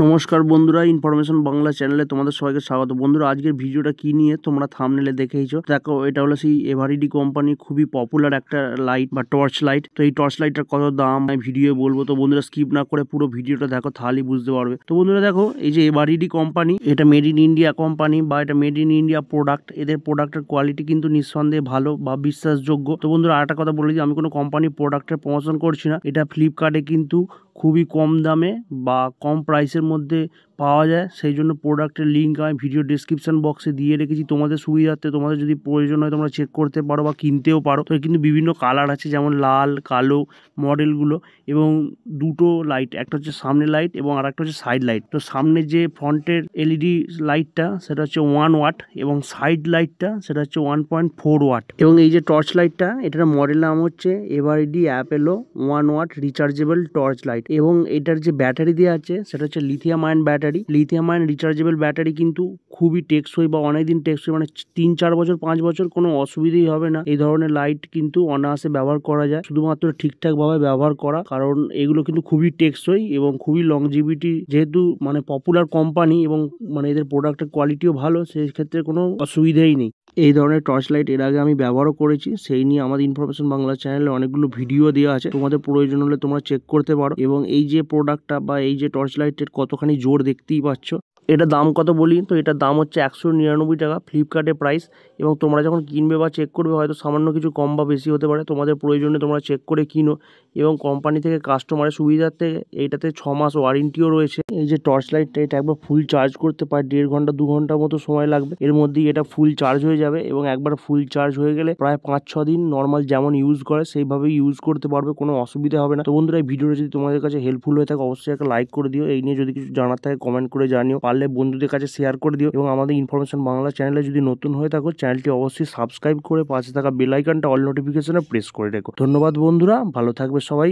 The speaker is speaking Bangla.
নমস্কার বন্ধুরা, ইনফরমেশন বাংলা চ্যানেলে তোমাদের সবাইকে স্বাগত। বন্ধুরা, আজকের ভিডিওটা কি নিয়ে তোমরা থাম্বনেলে দেখেইছো। দেখো, এটা হলো সেই এভারিডি কোম্পানি খুবই পপুলার একটা লাইট বা টর্চ লাইট। তো এই টর্চ লাইটটার কত দাম আমি ভিডিও বলবো, তো বন্ধুরা স্কিপ না করে পুরো ভিডিওটা দেখো, তাহলেই বুঝতে পারবে। তো বন্ধুরা দেখো, এই যে এভারিডি কোম্পানি, এটা মেড ইন ইন্ডিয়া কোম্পানি বা এটা মেড ইন ইন্ডিয়া প্রোডাক্ট। এদের প্রোডাক্টের কোয়ালিটি কিন্তু নিঃসন্দেহে ভালো বা বিশ্বাসযোগ্য। তো বন্ধুরা আরেকটা কথা বলে দিই, আমি কোনো কোম্পানির প্রোডাক্টের প্রমোশন করছি না। এটা ফ্লিপকার্টে কিন্তু খুবই কম দামে বা কম প্রাইসের মধ্যে পাওয়া যায়, সেই জন্য প্রোডাক্টের লিঙ্ক আমি ভিডিও ডিসক্রিপশন বক্সে দিয়ে রেখেছি তোমাদের সুবিধার্থে। তোমাদের যদি প্রয়োজন হয় তোমরা চেক করতে পারো বা কিনতেও পারো। তো কিন্তু বিভিন্ন কালার আছে, যেমন লাল, কালো মডেলগুলো, এবং দুটো লাইট, একটা হচ্ছে সামনে লাইট এবং আর একটা হচ্ছে সাইড লাইট। তো সামনে যে ফ্রন্টের এলইডি লাইটটা সেটা হচ্ছে 1 ওয়াট এবং সাইড লাইটটা সেটা হচ্ছে 1.4 ওয়াট। এবং এই যে টর্চ লাইটটা, এটার মডেল নাম হচ্ছে Eveready Apollo 1 watt rechargeable torch light. এবং এটার যে ব্যাটারি দেওয়া আছে সেটা হচ্ছে lithium ion battery. Lithium ion rechargeable battery কিন্তু খুবই টেকসই বা অনেকদিন টেকসই, মানে 3-4 বছর 5 বছর কোনো অসুবিধাই হবে না। এই ধরনের লাইট কিন্তু অনায়াসে ব্যবহার করা যায়, শুধুমাত্র ঠিকঠাক ভাবে ব্যবহার করা, কারণ এগুলো কিন্তু খুবই টেকসই এবং খুবই লংজিভিটি। যেহেতু মানে পপুলার কোম্পানি এবং মানে এদের প্রোডাক্টের কোয়ালিটিও ভালো, সেই ক্ষেত্রে কোনো অসুবিধাই নেই। এই ধরনের টর্চ লাইট এর আগে আমি ব্যবহারও করেছি, সেই নিয়ে আমাদের ইনফরমেশন বাংলা চ্যানেলে অনেকগুলো ভিডিও দেওয়া আছে, তোমাদের প্রয়োজন হলে তোমরা চেক করতে পারো। এবং এই যে প্রোডাক্টটা বা এই যে টর্চ লাইটের কতখানি জোর দেখতেই পাচ্ছ। এটা দাম কত বলি, তো এটার দাম হচ্ছে 199 টাকা ফ্লিপকার্টে প্রাইস। এবং তোমরা যখন কিনবে বা চেক করবে হয়তো সামান্য কিছু কম বা বেশি হতে পারে, তোমাদের প্রয়োজনে তোমরা চেক করে কিনো। এবং কোম্পানি থেকে কাস্টমারের সুবিধার্থে এইটাতে 6 মাস ওয়ারেন্টিও রয়েছে। এই যে টর্চ লাইটটা, এটা একবার ফুল চার্জ করতে প্রায় 1.5 ঘন্টা 2 ঘন্টার মতো সময় লাগবে, এর মধ্যেই এটা ফুল চার্জ হয়ে যাবে। এবং একবার ফুল চার্জ হয়ে গেলে প্রায় 5-6 দিন নর্মাল যেমন ইউজ করে সেইভাবেই ইউজ করতে পারবে, কোনো অসুবিধা হবে না। তো বন্ধুরা, এই ভিডিওটা যদি তোমাদের কাছে হেল্পফুল হয়ে থাকে অবশ্যই একটা লাইক করে দিও। এই নিয়ে যদি কিছু জানার থাকে কমেন্ট করে জানিও, পারলে বন্ধুদের কাছে শেয়ার করে দিও। এবং আমাদের ইনফরমেশন বাংলা চ্যানেলে যদি নতুন হয়ে থাকো, চ্যানেলটি অবশ্যই সাবস্ক্রাইব করে পাশে থাকা বেল আইকনটা অল নোটিফিকেশনে প্রেস করে রেখো। ধন্যবাদ বন্ধুরা, ভালো থাকবে সবাই।